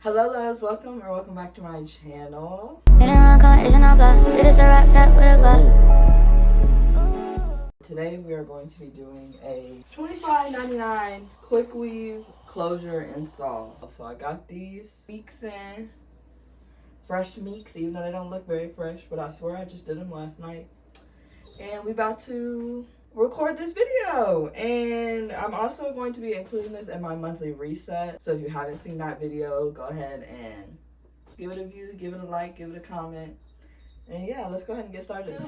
Hello loves, welcome back to my channel. Today we are going to be doing a $25.99 quick weave closure install. So I got these meeks in, fresh meeks, even though they don't look very fresh, but I swear I just did them last night. And we about to record this video, and I'm also going to be including this in my monthly reset. So if you haven't seen that video, go ahead and give it a view, give it a like, give it a comment, and yeah, let's go ahead and get started.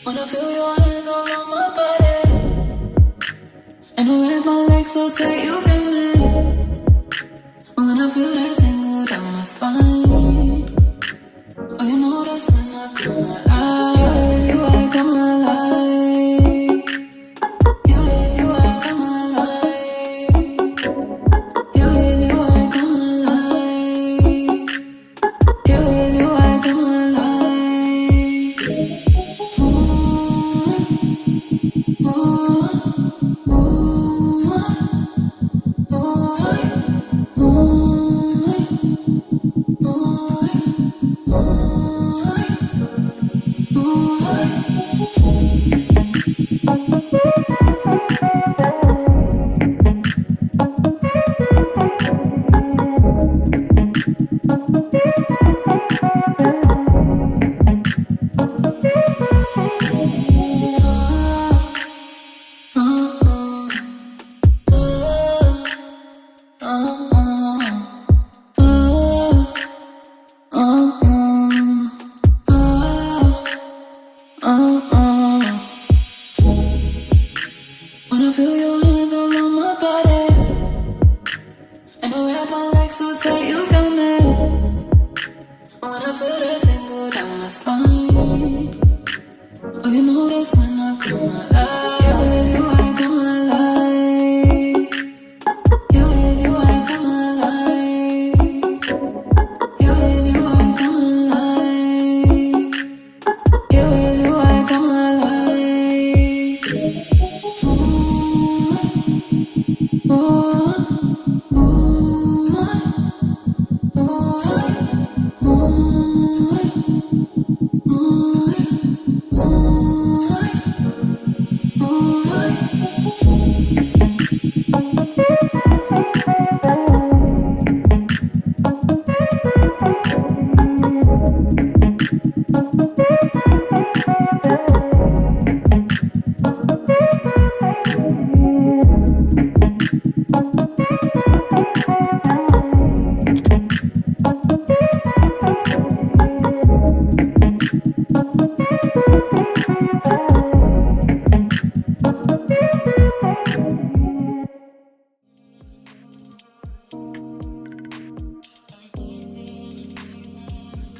When I feel your hands all on my body, and I wrap my legs so tight you got me. When I feel that tingle down my spine, oh, you know that's when I come alive. You I come alive. You I come alive. You I come alive. You I come alive. When I feel your hands all on my body, and I wrap my legs so tight you got me. When I feel that tingle down my spine, oh, you know that's when I come alive. You I come alive. You I come alive. You I come alive. You I come alive.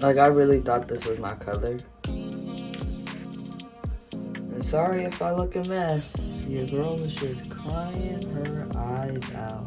Like, I really thought this was my color. And sorry if I look a mess. Your girl was just crying her eyes out.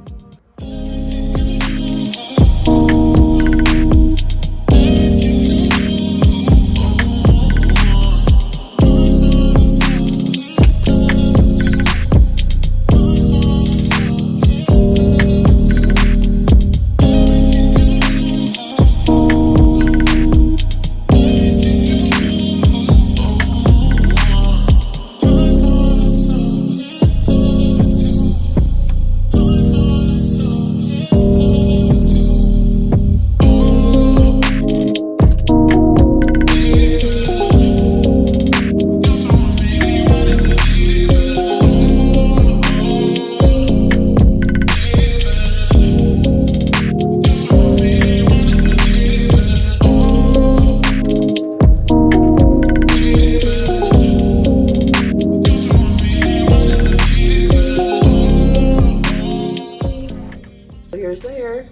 Here's the hair.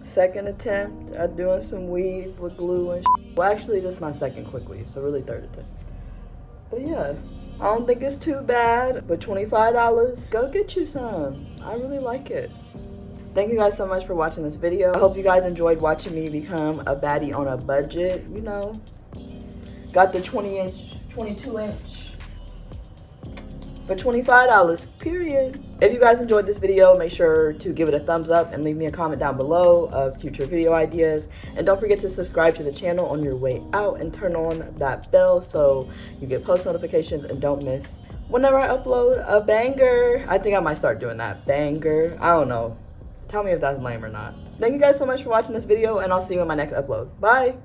Second attempt at doing some weave with glue and Well, actually, this is my second quick weave, so really third attempt. But yeah, I don't think it's too bad. But $25, go get you some. I really like it. Thank you guys so much for watching this video. I hope you guys enjoyed watching me become a baddie on a budget. You know, got the 20-inch, 22-inch for $25, period. If you guys enjoyed this video, make sure to give it a thumbs up and leave me a comment down below of future video ideas. And don't forget to subscribe to the channel on your way out and turn on that bell so you get post notifications and don't miss whenever I upload a banger. I think I might start doing that. Banger. I don't know. Tell me if that's lame or not. Thank you guys so much for watching this video, and I'll see you in my next upload. Bye.